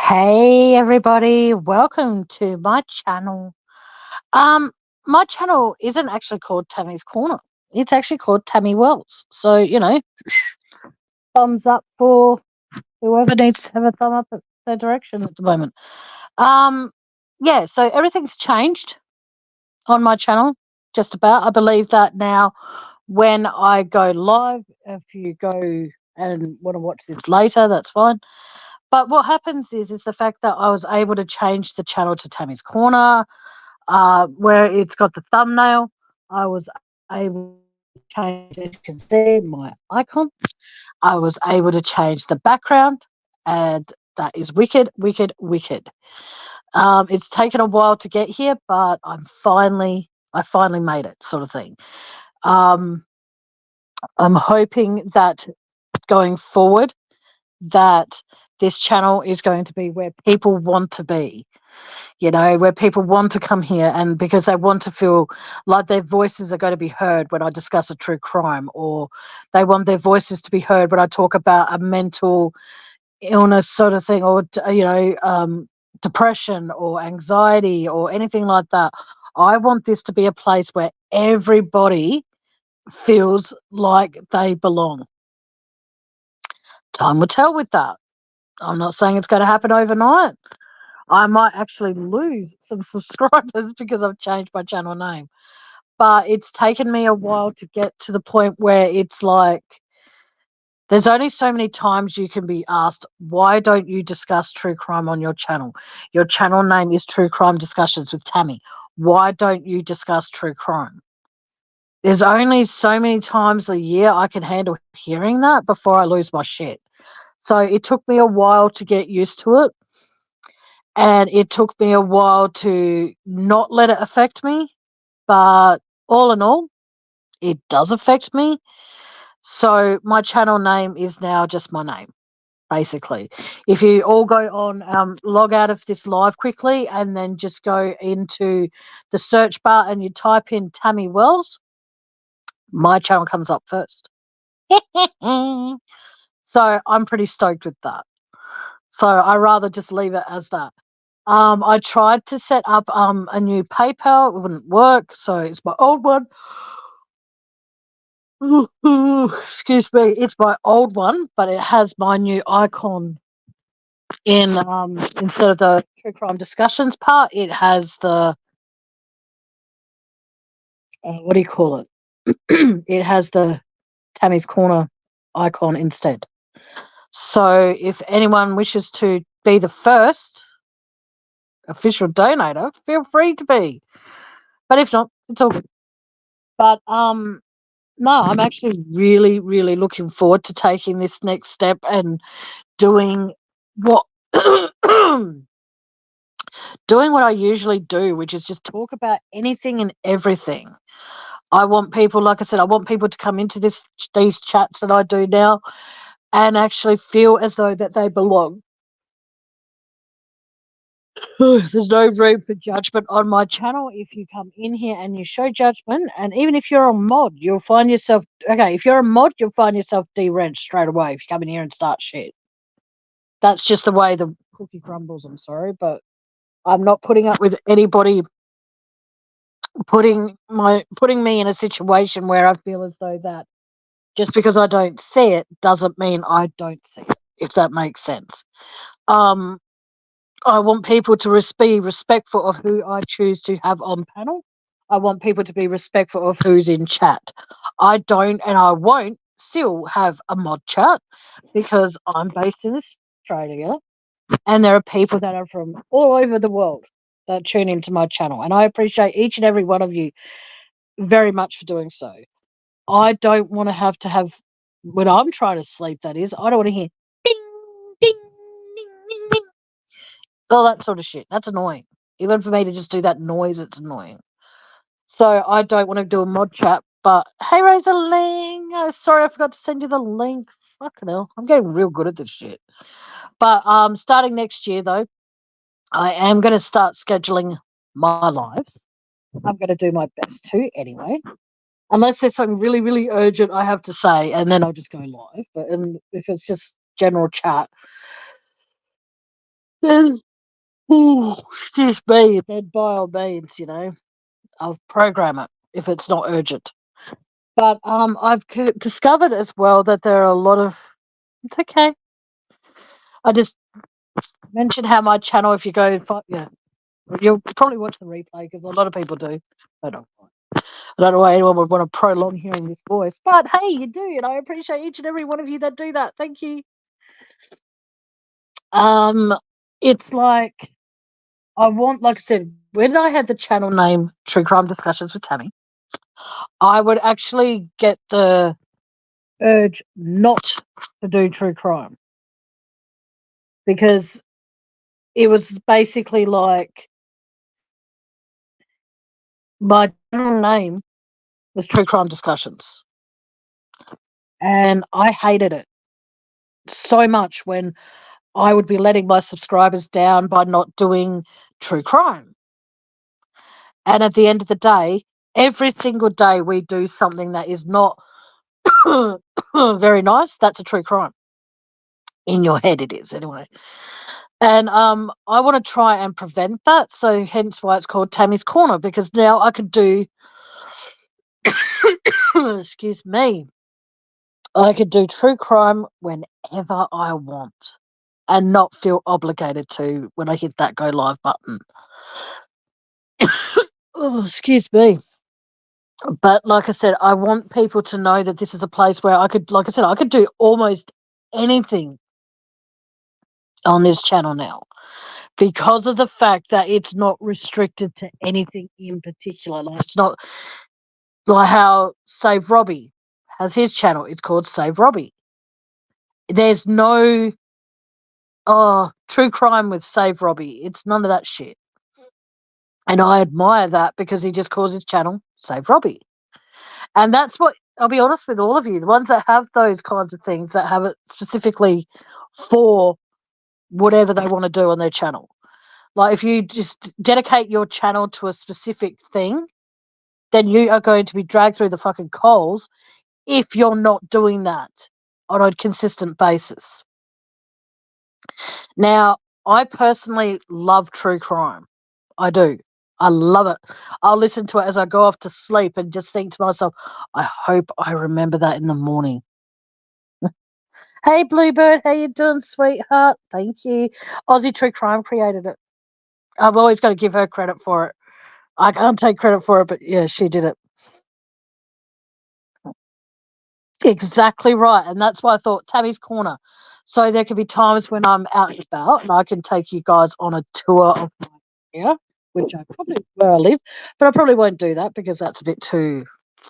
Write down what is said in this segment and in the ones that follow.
Hey everybody, welcome to my channel. Um, my channel isn't actually called Tammy's Corner. It's actually called Tammy Wells. So, thumbs up for whoever needs to have a thumb up at their direction at the moment. Um, yeah, so everything's changed on my channel, just about. I believe that now when I go live, if you go and want to watch this later, that's fine. But what happens is the fact that I was able to change the channel to Tammy's Corner, where it's got the thumbnail. I was able to change, as you can see, my icon. I was able to change the background, and that is wicked, wicked, wicked. It's taken a while to get here, but I finally made it, sort of thing. Um, I'm hoping that going forward, that this channel is going to be where people want to be, where people want to come here, and because they want to feel like their voices are going to be heard when I discuss a true crime, or they want their voices to be heard when I talk about a mental illness sort of thing, or depression or anxiety or anything like that. I want this to be a place where everybody feels like they belong. Time will tell with that. I'm not saying it's going to happen overnight. I might actually lose some subscribers because I've changed my channel name. But it's taken me a while to get to the point where it's like there's only so many times you can be asked, why don't you discuss true crime on your channel? Your channel name is True Crime Discussions with Tammy. Why don't you discuss true crime? There's only so many times a year I can handle hearing that before I lose my shit. So it took me a while to get used to it. And it took me a while to not let it affect me. But all in all, it does affect me. So my channel name is now just my name, basically. If you all go on, log out of this live quickly and then just go into the search bar and you type in Tammy Wells, my channel comes up first. So I'm pretty stoked with that. So I rather just leave it as that. I tried to set up a new PayPal. It wouldn't work, so it's my old one. Excuse me, it's my old one, but it has my new icon in instead of the true crime discussions part, it has the what do you call it? It has the Tammy's Corner icon instead. So if anyone wishes to be the first official donator, feel free to be. But if not, it's all good. But no, I'm actually really, really looking forward to taking this next step and doing what doing what I usually do, which is just talk about anything and everything. I want people, like I said, I want people to come into these chats that I do now and actually feel as though that they belong. There's no room for judgment on my channel. If you come in here and you show judgment, and even if you're a mod, you'll find yourself, okay, if you're a mod, you'll find yourself deranged straight away if you come in here and start shit. That's just the way the cookie crumbles, I'm sorry, but I'm not putting up with anybody putting me in a situation where I feel as though that just because I don't see it doesn't mean I don't see it, if that makes sense. I want people to be respectful of who I choose to have on panel. I want people to be respectful of who's in chat. I don't and I won't still have a mod chat because I'm based in Australia and there are people that are from all over the world that tune into my channel. And I appreciate each and every one of you very much for doing so. I don't want to have, when I'm trying to sleep, that is, I don't want to hear ding, ding, ding, ding, ding, all that sort of shit. That's annoying. Even for me to just do that noise, it's annoying. So I don't want to do a mod chat. But hey, Rosalie, sorry I forgot to send you the link. Fucking hell, I'm getting real good at this shit. But starting next year though, I am going to start scheduling my lives. I'm going to do my best to anyway. Unless there's something really, really urgent I have to say, and then I'll just go live. But if it's just general chat, then, excuse me, then by all means, I'll program it if it's not urgent. But I've discovered as well that there are a lot of. It's okay. I just mentioned how my channel, if you go, you'll probably watch the replay because a lot of people do. I don't know why anyone would want to prolong hearing this voice, but hey, you do, and I appreciate each and every one of you that do that. Thank you. It's like like I said, when I had the channel name True Crime Discussions with Tammy, I would actually get the urge not to do true crime because it was basically like my channel name was True Crime Discussions, and I hated it so much when I would be letting my subscribers down by not doing true crime. And at the end of the day, every single day we do something that is not very nice. That's a true crime. In your head, it is anyway. And I want to try and prevent that. So hence why it's called Tammy's Corner, because now I could do, excuse me, I could do true crime whenever I want and not feel obligated to when I hit that go live button. Oh, excuse me. But like I said, I want people to know that this is a place where I could, like I said, I could do almost anything on this channel now because of the fact that it's not restricted to anything in particular. Like it's not like how Save Robbie has his channel. It's called Save Robbie. There's no true crime with Save Robbie. It's none of that shit. And I admire that because he just calls his channel Save Robbie. And that's what, I'll be honest with all of you, the ones that have those kinds of things that have it specifically for whatever they want to do on their channel. Like if you just dedicate your channel to a specific thing, then you are going to be dragged through the fucking coals if you're not doing that on a consistent basis. Now, I personally love true crime. I do. I love it. I'll listen to it as I go off to sleep and just think to myself, I hope I remember that in the morning. Hey, Bluebird, how you doing, sweetheart? Thank you. Aussie True Crime created it. I've always got to give her credit for it. I can't take credit for it, but yeah, she did it. Exactly right. And that's why I thought Tammy's Corner. So there could be times when I'm out and about and I can take you guys on a tour of my area, which I probably where I live, but I probably won't do that because that's a bit too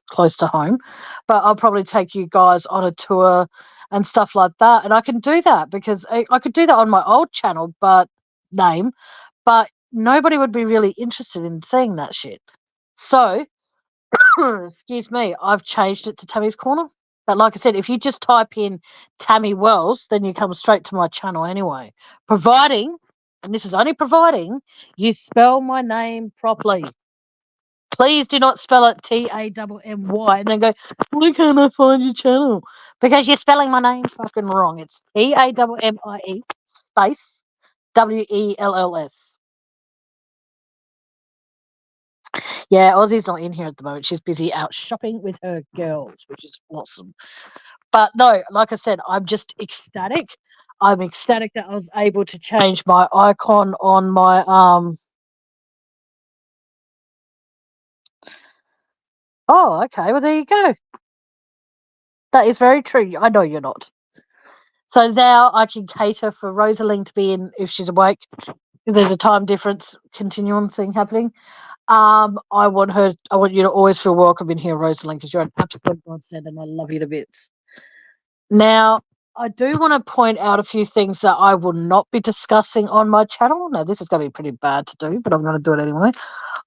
close to home. But I'll probably take you guys on a tour and stuff like that. And I can do that because I could do that on my old channel, but nobody would be really interested in seeing that shit. So, excuse me, I've changed it to Tammy's Corner. But like I said, if you just type in Tammy Wells, then you come straight to my channel anyway. Providing, and this is only providing, you spell my name properly. Please do not spell it Tammy and then go, why can't I find your channel? Because you're spelling my name fucking wrong. It's Tammie space Wells. Yeah, Aussie's not in here at the moment. She's busy out shopping with her girls, which is awesome. But no, like I said, I'm just ecstatic. I'm ecstatic that I was able to change my icon on my Oh, okay. Well, there you go. That is very true. I know you're not. So now I can cater for Rosaline to be in if she's awake. If there's a time difference continuum thing happening. I want you to always feel welcome in here, Rosalind, because you're an absolute godsend and I love you to bits. Now, I do want to point out a few things that I will not be discussing on my channel. Now, this is going to be pretty bad to do, but I'm going to do it anyway.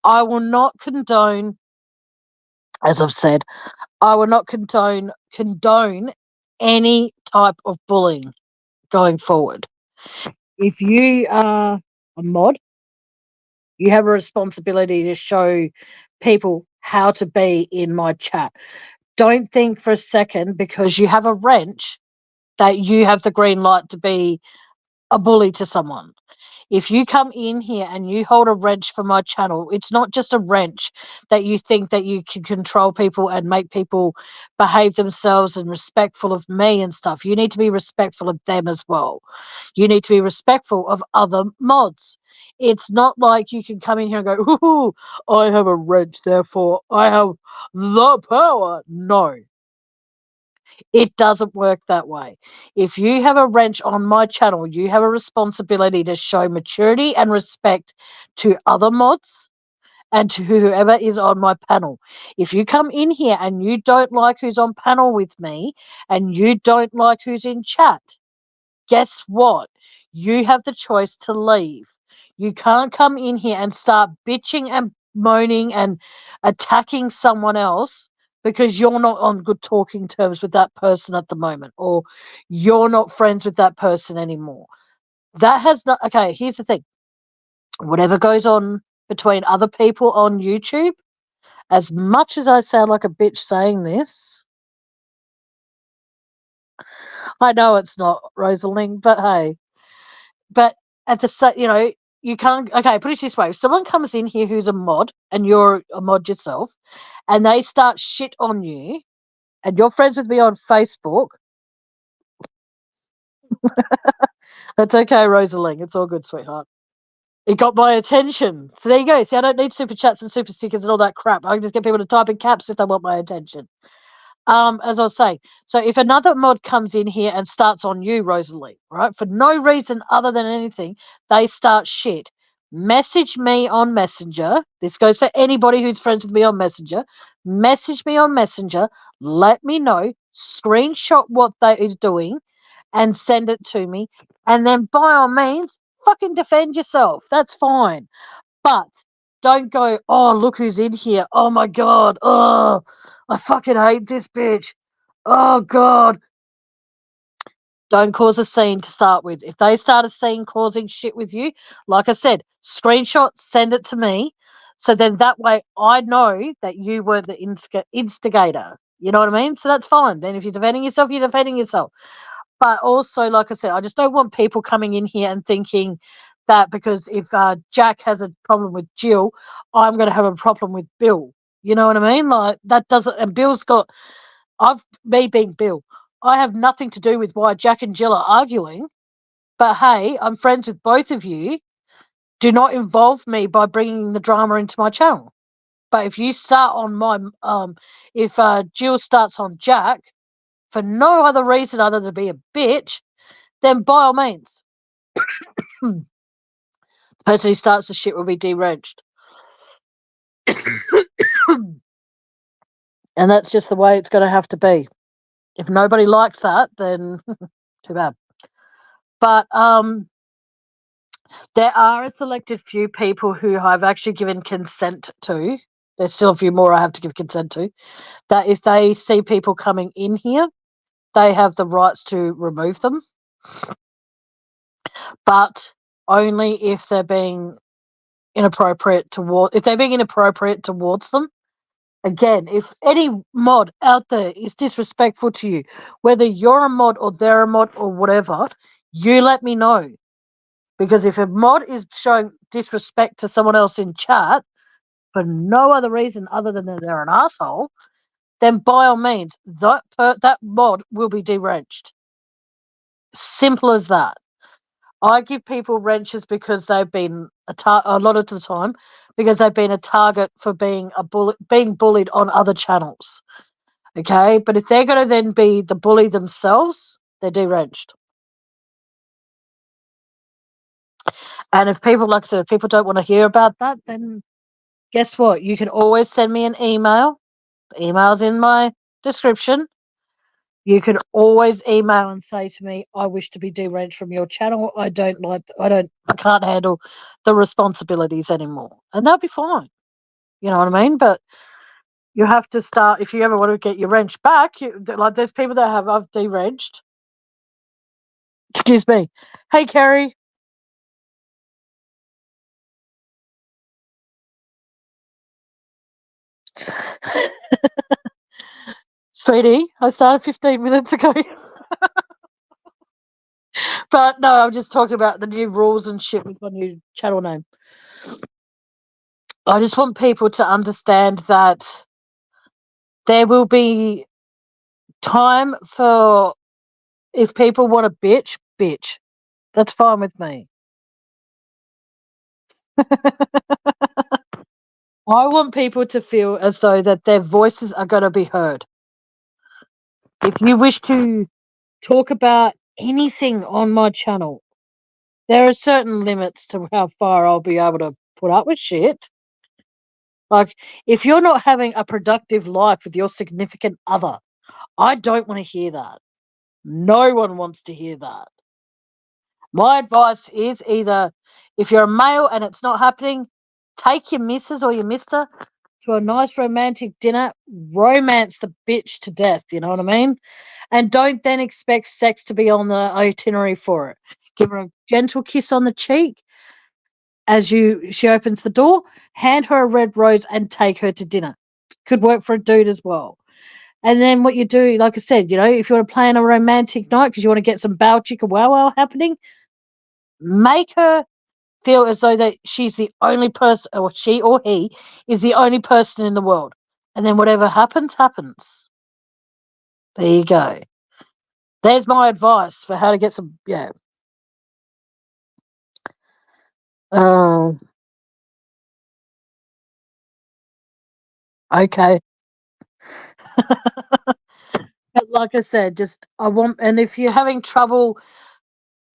I will not condone, as I've said, I will not condone any type of bullying going forward. If you are a mod, you have a responsibility to show people how to be in my chat. Don't think for a second because you have a wrench that you have the green light to be a bully to someone. If you come in here and you hold a wrench for my channel, it's not just a wrench that you think that you can control people and make people behave themselves and respectful of me and stuff. You need to be respectful of them as well. You need to be respectful of other mods. It's not like you can come in here and go, ooh, I have a wrench, therefore I have the power. No, it doesn't work that way. If you have a wrench on my channel, you have a responsibility to show maturity and respect to other mods and to whoever is on my panel. If you come in here and you don't like who's on panel with me and you don't like who's in chat, guess what? You have the choice to leave. You can't come in here and start bitching and moaning and attacking someone else because you're not on good talking terms with that person at the moment, or you're not friends with that person anymore. That has not, okay, here's the thing. Whatever goes on between other people on YouTube, as much as I sound like a bitch saying this, I know it's not, Rosalind, but hey. But at the you can't. Okay, put it this way: if someone comes in here who's a mod and you're a mod yourself, and they start shit on you, and you're friends with me on Facebook, that's okay, Rosalind. It's all good, sweetheart. It got my attention. So there you go. See, I don't need super chats and super stickers and all that crap. I can just get people to type in caps if they want my attention. As I was saying, so if another mod comes in here and starts on you, Rosalie, right, for no reason other than anything, they start shit. Message me on Messenger. This goes for anybody who's friends with me on Messenger. Message me on Messenger. Let me know. Screenshot what they are doing and send it to me. And then by all means, fucking defend yourself. That's fine. But don't go, oh, look who's in here. Oh my God. Oh, I fucking hate this bitch. Oh God. Don't cause a scene to start with. If they start a scene causing shit with you, like I said, screenshot, send it to me. So then that way I know that you were the instigator. You know what I mean? So that's fine. Then if you're defending yourself, you're defending yourself. But also, like I said, I just don't want people coming in here and thinking that because if Jack has a problem with Jill, I'm going to have a problem with Bill. You know what I mean? Like that doesn't. And Bill's got. Me being Bill, I have nothing to do with why Jack and Jill are arguing. But hey, I'm friends with both of you. Do not involve me by bringing the drama into my channel. But if you start on my if Jill starts on Jack for no other reason other than to be a bitch, then by all means, the person who starts the shit will be deranged. And that's just the way it's going to have to be. If nobody likes that, then too bad. But there are a selected few people who I've actually given consent to. There's still a few more I have to give consent to. That if they see people coming in here, they have the rights to remove them. But only if they're being inappropriate towards them. Again, if any mod out there is disrespectful to you, whether you're a mod or they're a mod or whatever, you let me know. Because if a mod is showing disrespect to someone else in chat for no other reason other than that they're an asshole, then by all means, that mod will be deranged. Simple as that. I give people wrenches because they've been a lot of the time because they've been a target for being bullied on other channels. Okay, but if they're going to then be the bully themselves, they're deranged. And if people, like I said, if people don't want to hear about that, then guess what? You can always send me an email. The email's in my description. You can always email and say to me, I wish to be deranged from your channel. I can't handle the responsibilities anymore. And that'll be fine. You know what I mean? But you have to start, if you ever want to get your wrench back, like there's people that I've deranged. Excuse me. Hey, Kerry. Sweetie, I started 15 minutes ago. But no, I'm just talking about the new rules and shit with my new channel name. I just want people to understand that there will be time for, if people want to bitch, bitch. That's fine with me. I want people to feel as though that their voices are going to be heard. If you wish to talk about anything on my channel, there are certain limits to how far I'll be able to put up with shit. Like, if you're not having a productive life with your significant other, I don't want to hear that. No one wants to hear that. My advice is either, if you're a male and it's not happening, take your missus or your mister to a nice romantic dinner, romance the bitch to death, you know what I mean? And don't then expect sex to be on the itinerary for it. Give her a gentle kiss on the cheek as she opens the door, hand her a red rose and take her to dinner. Could work for a dude as well. And then what you do, like I said, if you want to plan a romantic night because you want to get some bow chicka wow wow happening, make her feel as though that she's the only person, or she or he is the only person in the world. And then whatever happens, happens. There you go. There's my advice for how to get some, yeah. Okay. But like I said, and if you're having trouble,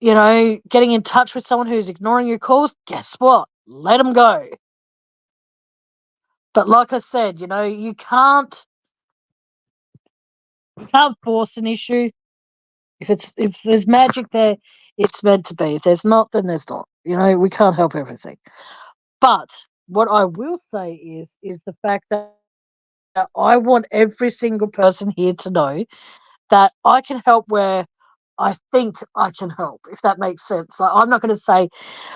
getting in touch with someone who's ignoring your calls, guess what? Let them go. But like I said, you can't force an issue. If there's magic there, it's meant to be. If there's not, then there's not. We can't help everything. But what I will say is the fact that I want every single person here to know that I can help where I think I can help, if that makes sense. Like, I'm not going to say,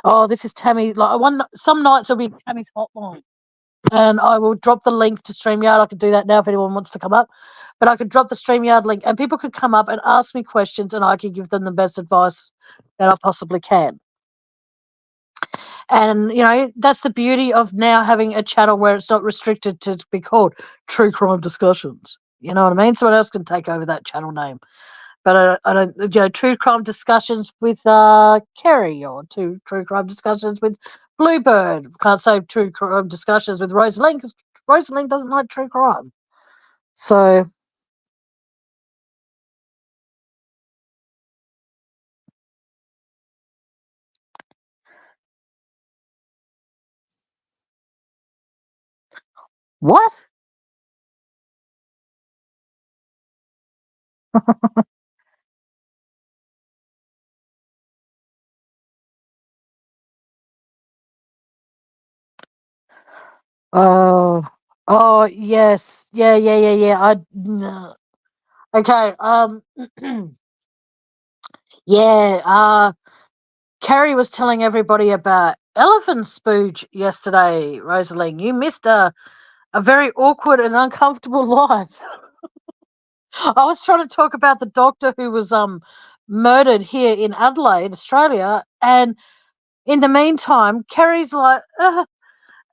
"Oh, this is Tammy." Like, some nights will be Tammy's hotline, and I will drop the link to StreamYard. I can do that now if anyone wants to come up, but I could drop the StreamYard link, and people could come up and ask me questions, and I can give them the best advice that I possibly can. And that's the beauty of now having a channel where it's not restricted to be called True Crime Discussions. You know what I mean? Someone else can take over that channel name. But I don't, True Crime Discussions with Kerry, or True Crime Discussions with Bluebird. Can't say True Crime Discussions with Rosalind because Rosalind doesn't like true crime. So, what? Oh, oh, yes. Yeah, yeah, yeah, yeah. No. Okay, yeah, Carrie was telling everybody about elephant spooge yesterday, Rosaline. You missed a very awkward and uncomfortable life. I was trying to talk about the doctor who was murdered here in Adelaide, Australia, and in the meantime, Carrie's like,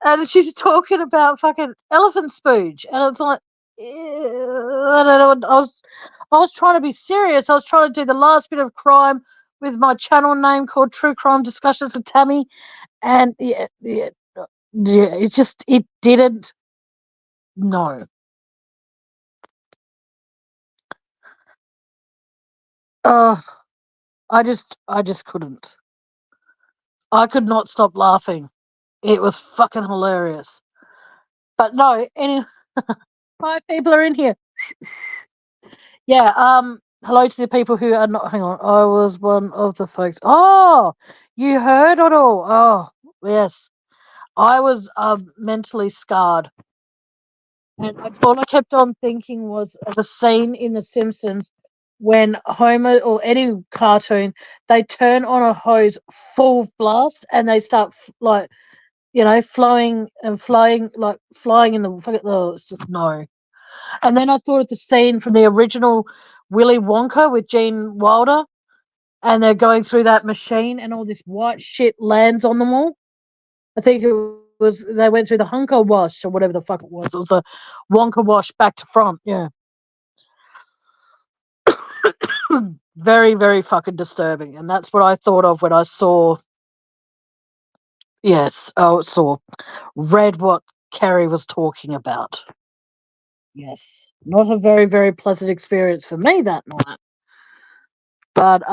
and she's talking about fucking elephant spooge, and it's like, I don't know. I was trying to be serious. I was trying to do the last bit of crime with my channel name called True Crime Discussions with Tammy, and yeah, it didn't. No. Oh, I just couldn't. I could not stop laughing. It was fucking hilarious. But no, 5 people are in here. Yeah, hello to the people who are not, hang on, I was one of the folks. Oh, you heard it all. Oh, yes. I was mentally scarred. And all I kept on thinking was of a scene in The Simpsons when Homer, or any cartoon, they turn on a hose full blast and they start flowing and flying, like flying in the. Oh, it's just no. And then I thought of the scene from the original Willy Wonka with Gene Wilder, and they're going through that machine, and all this white shit lands on them all. I think it was they went through the Hunker wash or whatever the fuck it was. It was the Wonka wash back to front. Yeah, very very fucking disturbing, and that's what I thought of when I saw. Yes, saw read what Kerry was talking about. Yes, not a very very pleasant experience for me that night. But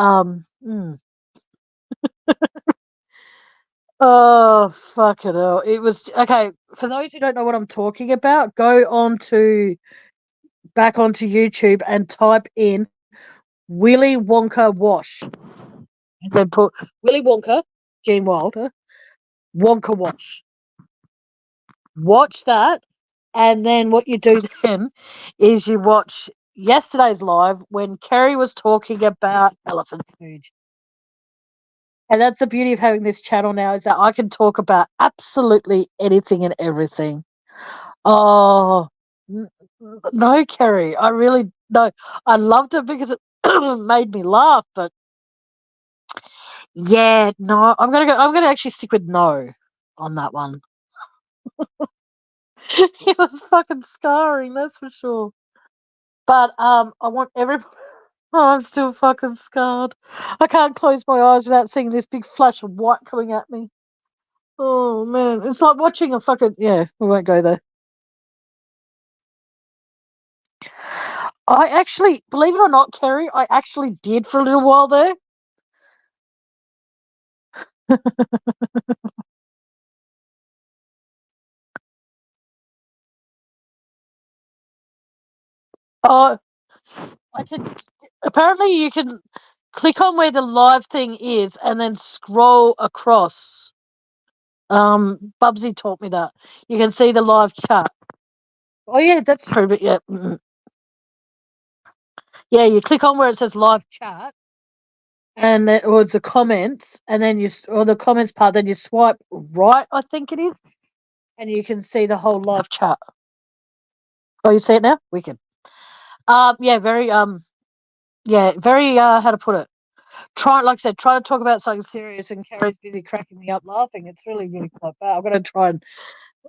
oh fuck it hell! It was okay. For those who don't know what I'm talking about, go on to back onto YouTube and type in Willy Wonka wash. And then put Willy Wonka, Gene Wilder, Wonka wash. Watch that, and then what you do then is you watch yesterday's live when Kerry was talking about elephant food. And that's the beauty of having this channel now, is that I can talk about absolutely anything and everything. Oh, no, Kerry, I really no. I loved it because it made me laugh, but yeah, no, I'm gonna go. I'm gonna actually stick with no on that one. It was fucking scarring, that's for sure. But I want everybody. Oh, I'm still fucking scarred. I can't close my eyes without seeing this big flash of white coming at me. Oh man, it's like watching a fucking yeah. We won't go there. I actually, believe it or not, Kerry, I actually did for a little while there. Oh, I can. Apparently, you can click on where the live thing is and then scroll across. Bubsy taught me that. You can see the live chat. Oh yeah, that's true. But yeah, yeah, you click on where it says live chat, and then, or it's the comments, and then or the comments part. Then you swipe right, I think it is, and you can see the whole live chat. Oh, you see it now? Wicked. Yeah, very yeah, very how to put it? Like I said, try to talk about something serious, and Carrie's busy cracking me up laughing. It's really, really quite bad. I'm gonna try and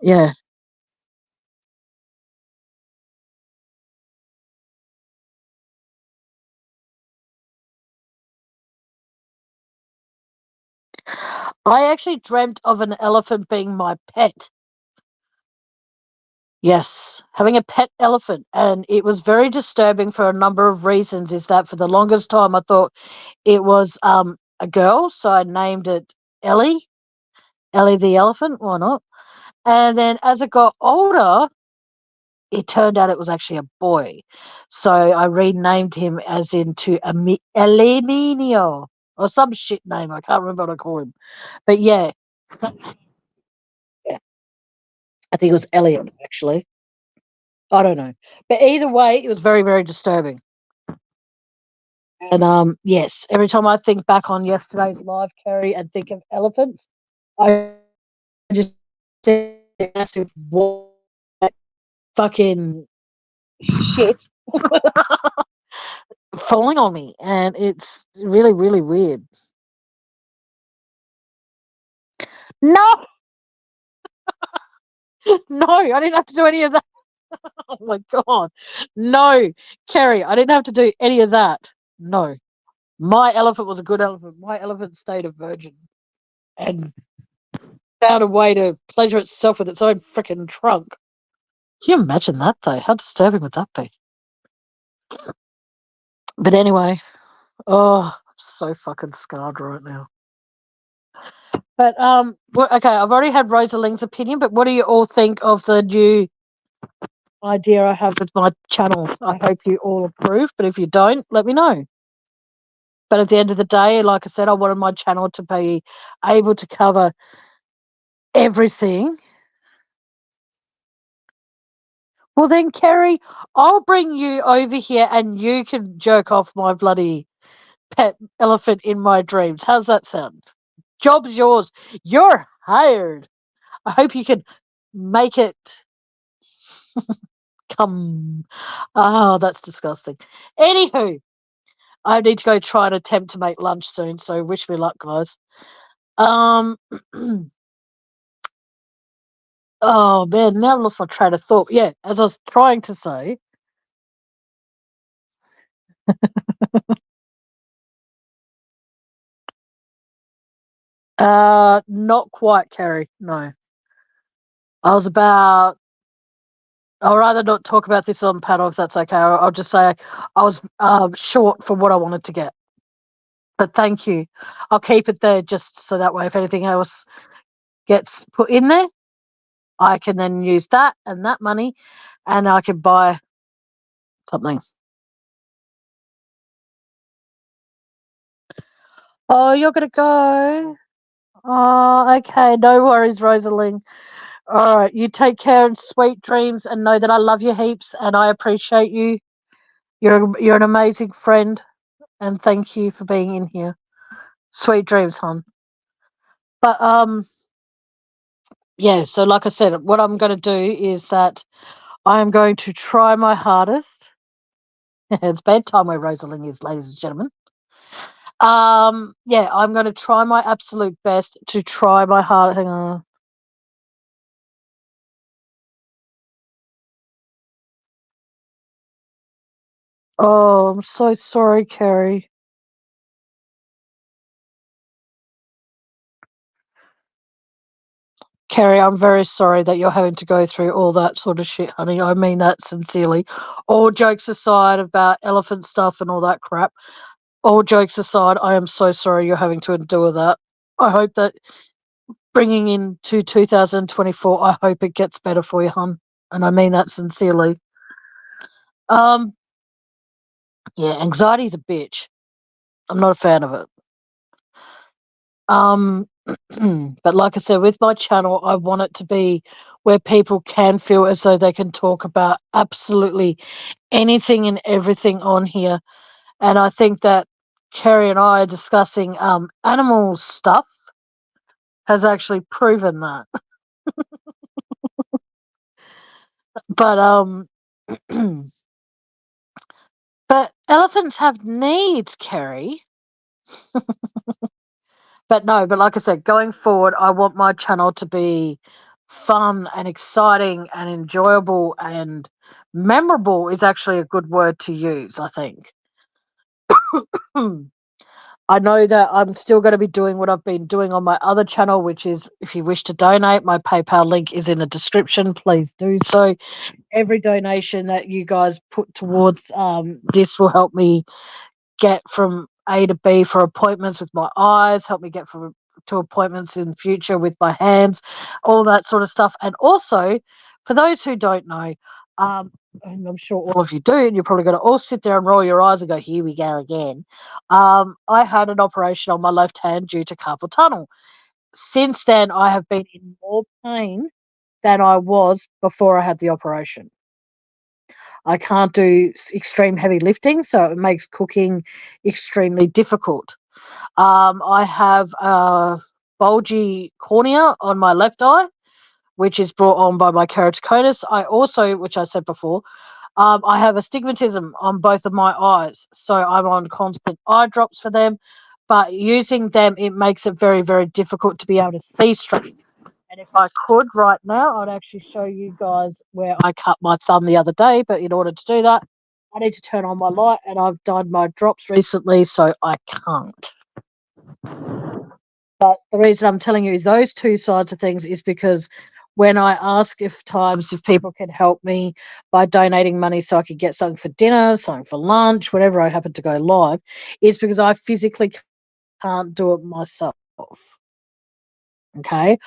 yeah. I actually dreamt of an elephant being my pet. Yes, having a pet elephant, and it was very disturbing for a number of reasons. Is that for the longest time I thought it was a girl, so I named it Ellie, Ellie the elephant. Why not? And then as it got older, it turned out it was actually a boy. So I renamed him as into Elenio or some shit name. I can't remember what I call him. But yeah, yeah, I think it was Elliot actually. I don't know. But either way, it was very, very disturbing. And yes, every time I think back on yesterday's live, Kerry, and think of elephants, I just see massive fucking shit falling on me, and it's really, really weird. No, no, I didn't have to do any of that. Oh my god, no, Kerry, I didn't have to do any of that. No, my elephant was a good elephant. My elephant stayed a virgin and found a way to pleasure itself with its own freaking trunk. Can you imagine that though? How disturbing would that be? But anyway, oh, I'm so fucking scarred right now. But okay, I've already had Rosaling's opinion, but what do you all think of the new idea I have with my channel? I hope you all approve, but if you don't, let me know. But at the end of the day, like I said, I wanted my channel to be able to cover everything. Well then, Kerry, I'll bring you over here and you can jerk off my bloody pet elephant in my dreams. How's that sound? Job's yours. You're hired. I hope you can make it come. Oh, that's disgusting. Anywho, I need to go try and attempt to make lunch soon, so wish me luck, guys. Um, oh man, now I've lost my train of thought. Yeah, as I was trying to say, not quite, Kerry. No, I was about. I'll rather not talk about this on panel if that's okay. I'll just say I was short for what I wanted to get. But thank you. I'll keep it there just so that way if anything else gets put in there, I can then use that and that money and I can buy something. Oh, you're going to go? Oh, okay. No worries, Rosalie. All right. You take care and sweet dreams and know that I love you heaps and I appreciate you. You're an amazing friend and thank you for being in here. Sweet dreams, hon. But yeah, so like I said, what I'm going to do is that I am going to try my hardest. It's bedtime where Rosalind is, ladies and gentlemen. Yeah, I'm going to try my absolute best to try my hard. Hang on. Oh, I'm so sorry, Kerry. Kerry, I'm very sorry that you're having to go through all that sort of shit, honey. I mean that sincerely. All jokes aside about elephant stuff and all that crap, all jokes aside, I am so sorry you're having to endure that. I hope that bringing into 2024, I hope it gets better for you, hon. And I mean that sincerely. Um, yeah, anxiety's a bitch. I'm not a fan of it. Um, but like I said, with my channel, I want it to be where people can feel as though they can talk about absolutely anything and everything on here. And I think that Kerry and I discussing animal stuff has actually proven that. But but elephants have needs, Kerry. But no, but like I said, going forward, I want my channel to be fun and exciting and enjoyable and memorable is actually a good word to use, I think. I know that I'm still going to be doing what I've been doing on my other channel, which is if you wish to donate, my PayPal link is in the description. Please do so. Every donation that you guys put towards this will help me get from A to B for appointments with my eyes, help me get to appointments in future with my hands, all that sort of stuff. And also, for those who don't know, and I'm sure all of you do, and you're probably going to all sit there and roll your eyes and go, here we go again. I had an operation on my left hand due to carpal tunnel. Since then, I have been in more pain than I was before I had the operation. I can't do extreme heavy lifting, so it makes cooking extremely difficult. I have a bulgy cornea on my left eye, which is brought on by my keratoconus. I also, which I said before, I have astigmatism on both of my eyes, so I'm on constant eye drops for them. But using them, it makes it very, very difficult to be able to see straight. And if I could right now, I'd actually show you guys where I cut my thumb the other day. But in order to do that, I need to turn on my light, and I've done my drops recently, so I can't. But the reason I'm telling you those two sides of things is because when I ask if people can help me by donating money so I could get something for dinner, something for lunch, whenever I happen to go live, it's because I physically can't do it myself. Okay.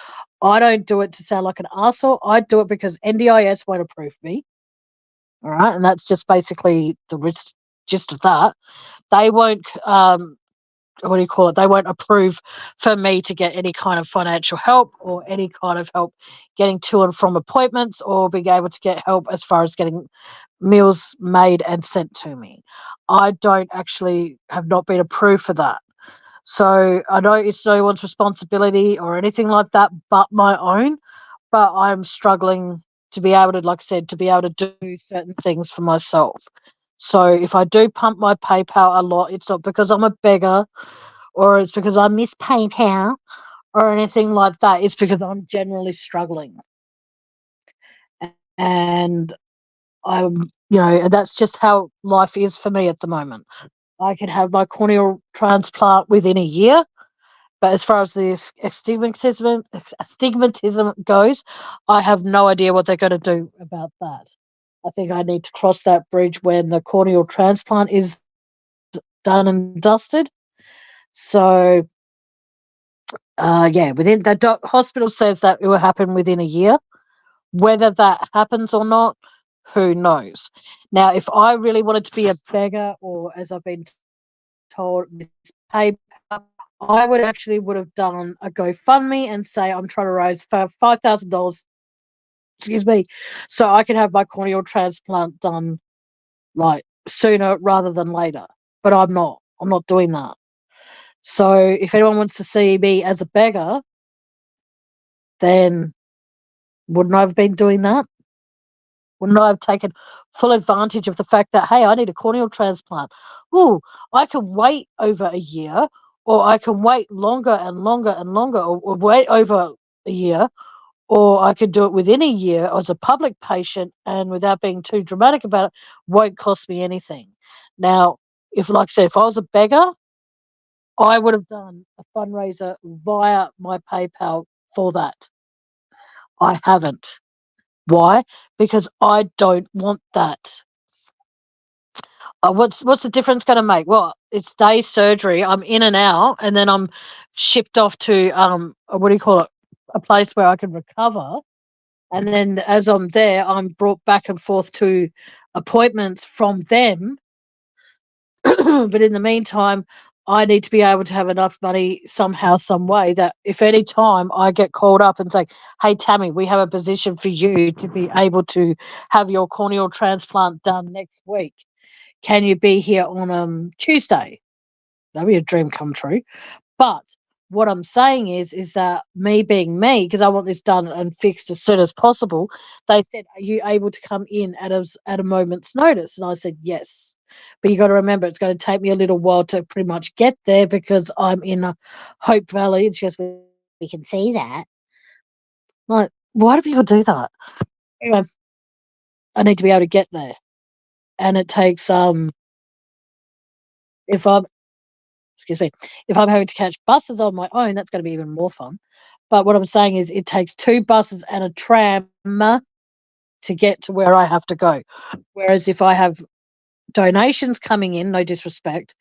I don't do it to sound like an arsehole. I do it because NDIS won't approve me. All right. And that's just basically the gist of that. They won't, what do you call it? They won't approve for me to get any kind of financial help or any kind of help getting to and from appointments or being able to get help as far as getting meals made and sent to me. I don't actually have not been approved for that. So I know it's no one's responsibility or anything like that but my own, but I'm struggling to be able to, like I said, to be able to do certain things for myself. So if I do pump my PayPal a lot, it's not because I'm a beggar or it's because I miss PayPal or anything like that. It's because I'm generally struggling. And that's just how life is for me at the moment. I could have my corneal transplant within a year, but as far as the astigmatism goes, I have no idea what they're going to do about that. I think I need to cross that bridge when the corneal transplant is done and dusted. So, within the hospital says that it will happen within a year. Whether that happens or not, who knows? Now, if I really wanted to be a beggar, or as I've been told, miss PayPal, I would have done a GoFundMe and say I'm trying to raise for $5,000. Excuse me, so I can have my corneal transplant done like sooner rather than later. But I'm not. I'm not doing that. So if anyone wants to see me as a beggar, then wouldn't I have been doing that? Wouldn't I have taken full advantage of the fact that, hey, I need a corneal transplant? Ooh, I can wait over a year, or I can wait longer and longer and longer, or wait over a year, or I could do it within a year as a public patient and without being too dramatic about it, won't cost me anything. Now, like I said, if I was a beggar, I would have done a fundraiser via my PayPal for that. I haven't. Why? Because I don't want that. What's the difference going to make? Well, it's day surgery. I'm in and out, and then I'm shipped off to what do you call it? A place where I can recover. And then as I'm there, I'm brought back and forth to appointments from them. But in the meantime, I need to be able to have enough money somehow, some way that if any time I get called up and say, hey, Tammy, we have a position for you to be able to have your corneal transplant done next week. Can you be here on Tuesday? That'd be a dream come true. But what I'm saying is that me being me, because I want this done and fixed as soon as possible, they said, are you able to come in at a moment's notice? And I said, yes. But you got to remember, it's going to take me a little while to pretty much get there because I'm in Hope Valley. And she goes, we can see that. Like, why do people do that? Anyway, I need to be able to get there. And it takes, if I'm having to catch buses on my own, that's going to be even more fun. But what I'm saying is it takes 2 buses and a tram to get to where I have to go. Whereas if I have donations coming in, no disrespect,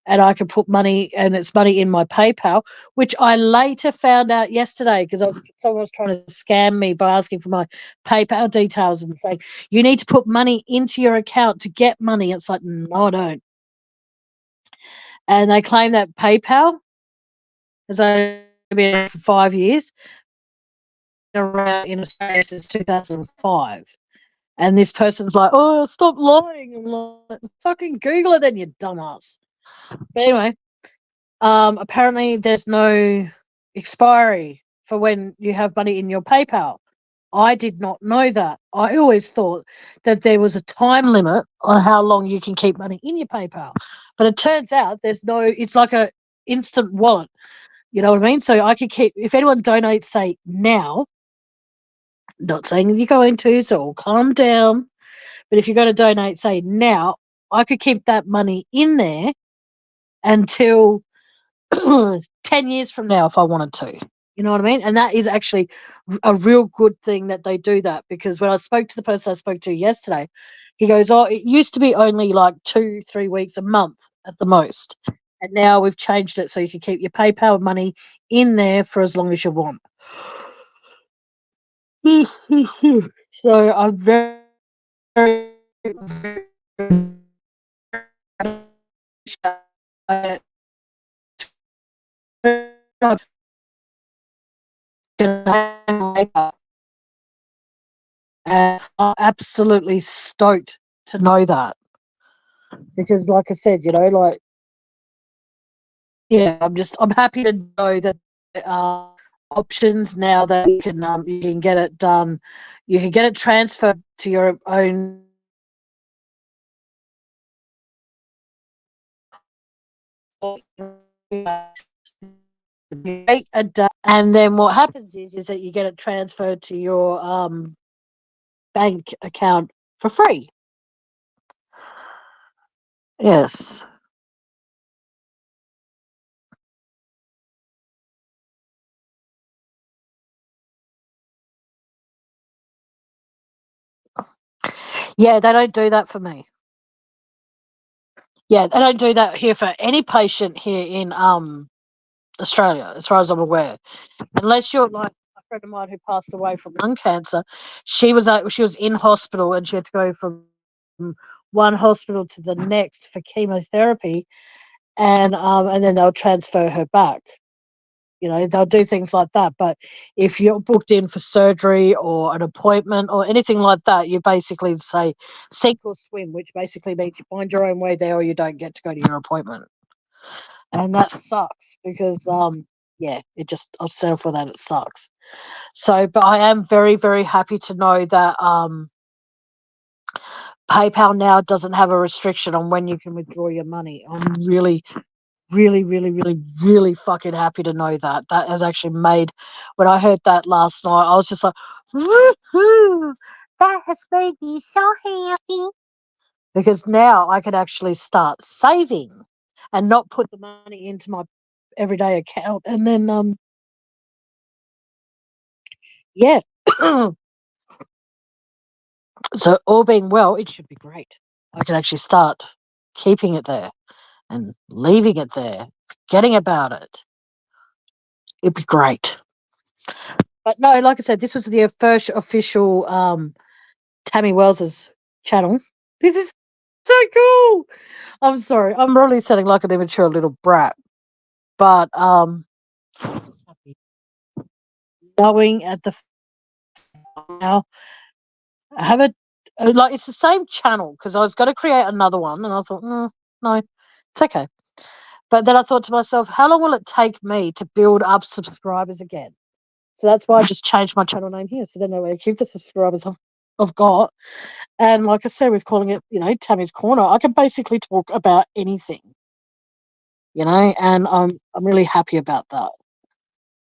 and I can put money, and it's money in my PayPal, which I later found out yesterday because someone was trying to scam me by asking for my PayPal details and saying, you need to put money into your account to get money. It's like, no, I don't. And they claim that PayPal has only been around for 5 years, around in Australia since 2005. And this person's like, oh, stop lying. I'm like, fucking Google it then, you dumbass. But anyway, apparently there's no expiry for when you have money in your PayPal. I did not know that. I always thought that there was a time limit on how long you can keep money in your PayPal. But it turns out it's like a instant wallet. You know what I mean? So I could keep, if anyone donates, say now, not saying you're going to, so calm down. But if you're going to donate, say now, I could keep that money in there until 10 years from now if I wanted to. You know what I mean? And that is actually a real good thing that they do that, because when I spoke to the person I spoke to yesterday, he goes, oh, it used to be only like 2-3 weeks a month at the most. And now we've changed it so you can keep your PayPal money in there for as long as you want. So I'm very, very and I'm absolutely stoked to know that, because like I said, I'm happy to know that there are options now that you can get it done. You can get it transferred to your own and then what happens is that you get it transferred to your bank account for free. Yes. Yeah, they don't do that for me. Yeah, they don't do that here for any patient here in Australia, as far as I'm aware. Unless you're like a friend of mine who passed away from lung cancer, she was in hospital and she had to go from one hospital to the next for chemotherapy, and then they'll transfer her back. You know, they'll do things like that. But if you're booked in for surgery or an appointment or anything like that, you basically say sink or swim, which basically means you find your own way there or you don't get to go to your appointment. And that sucks because yeah, it just I've settled for that. It sucks. So, but I am very, very happy to know that PayPal now doesn't have a restriction on when you can withdraw your money. I'm really, really, really, really, really fucking happy to know that. That has actually made, when I heard that last night, I was just like, woohoo! That has made me so happy. Because now I can actually start saving and not put the money into my everyday account. And then, yeah. So all being well, it should be great. I can actually start keeping it there and leaving it there, forgetting about it. It'd be great. But no, like I said, this was the first official Tammy Wells's channel. This is so cool. I'm sorry, I'm really sounding like an immature little brat, but I'm just happy knowing at the now I have it like it's the same channel because I was going to create another one and I thought, no, it's okay. But then I thought to myself, how long will it take me to build up subscribers again? So that's why I just changed my channel name here. So then I keep the subscribers I've got. And like I said, with calling it, Tammy's Corner, I can basically talk about anything, and I'm really happy about that.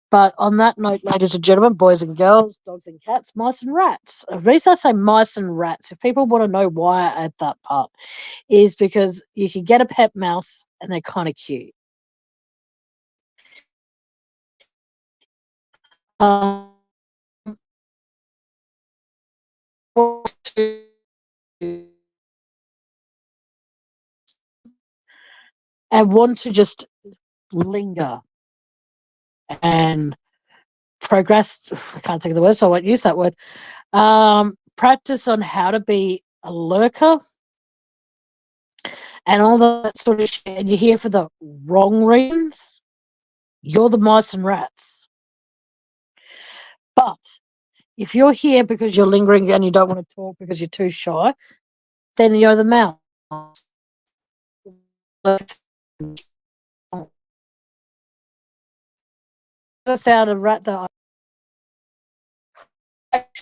But on that note, ladies and gentlemen, boys and girls, dogs and cats, mice and rats. The reason I say mice and rats, if people want to know why I add that part, is because you can get a pet mouse and they're kind of cute. Um, and want to just linger and progress. I can't think of the word, so I won't use that word. Practice on how to be a lurker and all that sort of shit. And you're here for the wrong reasons. You're the mice and rats. But if you're here because you're lingering and you don't want to talk because you're too shy, then you're the mouse. I found a rat that I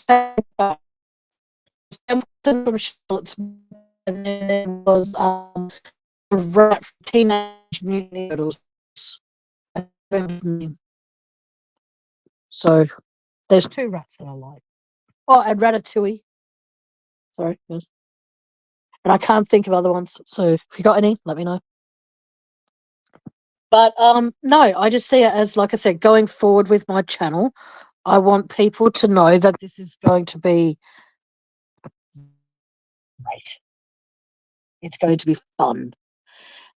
from Charlotte's, and then there was a rat from Teenage Mutant Ninja Turtles. So there's two rats that I like. Oh, and Ratatouille. Sorry, yes. And I can't think of other ones. So if you got any, let me know. But no, I just see it as, like I said, going forward with my channel, I want people to know that this is going to be great. It's going to be fun.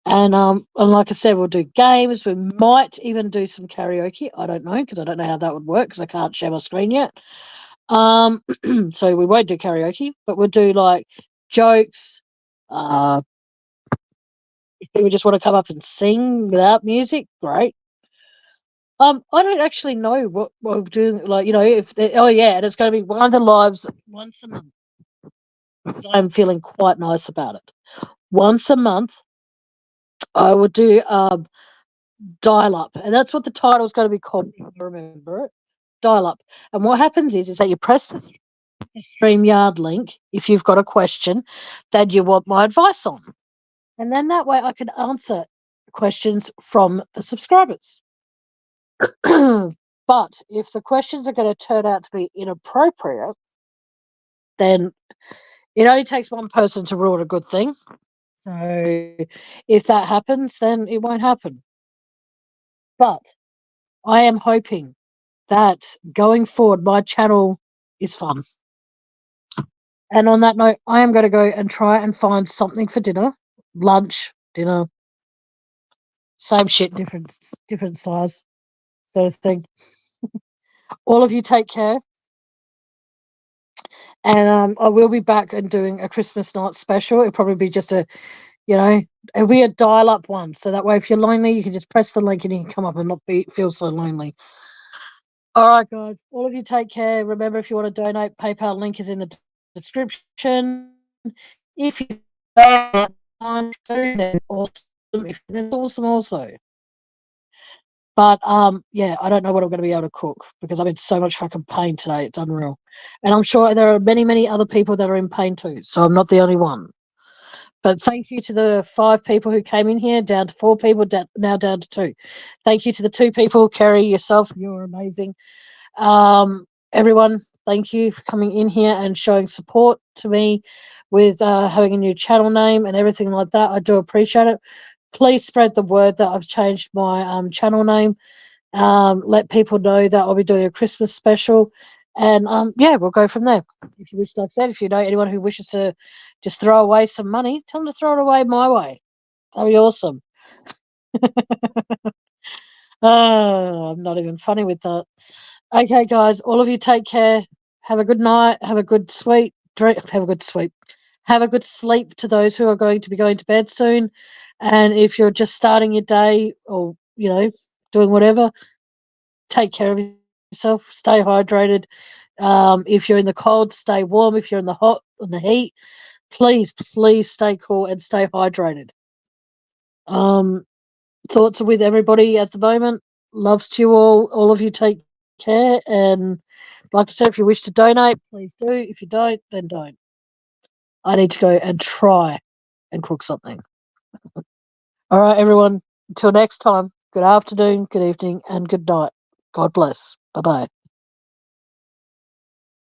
And like I said, we'll do games. We might even do some karaoke. I don't know because I don't know how that would work because I can't share my screen yet. So we won't do karaoke, but we'll do like jokes. If people just want to come up and sing without music, great. I don't actually know what we're doing. Like, if oh yeah, and it's going to be one of the lives once a month because I'm feeling quite nice about it. Once a month, I will do dial up, and that's what the title is going to be called. If you remember it, dial up. And what happens is that you press the StreamYard link if you've got a question that you want my advice on, and then that way I can answer questions from the subscribers. But if the questions are going to turn out to be inappropriate, then it only takes one person to ruin a good thing. So if that happens, then it won't happen. But I am hoping that going forward, my channel is fun. And on that note, I am going to go and try and find something for dinner, lunch, dinner, same shit, different size sort of thing. All of you take care. And I will be back and doing a Christmas night special. It'll probably be just it'll be a dial-up one. So that way, if you're lonely, you can just press the link and you can come up and not feel so lonely. All right, guys. All of you take care. Remember, if you want to donate, PayPal link is in the description. If you don't want to, then awesome. If it's awesome, also. But yeah, I don't know what I'm going to be able to cook because I'm in so much fucking pain today. It's unreal, and I'm sure there are many, many other people that are in pain too. So I'm not the only one. But thank you to the 5 people who came in here, down to 4 people, now down to 2. Thank you to the 2 people, Kerry, yourself. You're amazing. Everyone, thank you for coming in here and showing support to me with having a new channel name and everything like that. I do appreciate it. Please spread the word that I've changed my channel name. Let people know that I'll be doing a Christmas special. And yeah, we'll go from there. If you wish, like I said, if you know anyone who wishes to just throw away some money, tell them to throw it away my way. That'd be awesome. Oh, I'm not even funny with that. Okay, guys, all of you take care. Have a good night. Have a good sweet drink. Have a good sleep. Have a good sleep to those who are going to be going to bed soon. And if you're just starting your day or, doing whatever, take care of yourself. Stay hydrated. If you're in the cold, stay warm. If you're in the hot and the heat, please stay cool and stay hydrated. Thoughts are with everybody at the moment. Loves to you all. All of you take care. And like I said, if you wish to donate, please do. If you don't, then don't. I need to go and try and cook something. All right, everyone. Until next time, good afternoon, good evening, and good night. God bless. Bye-bye.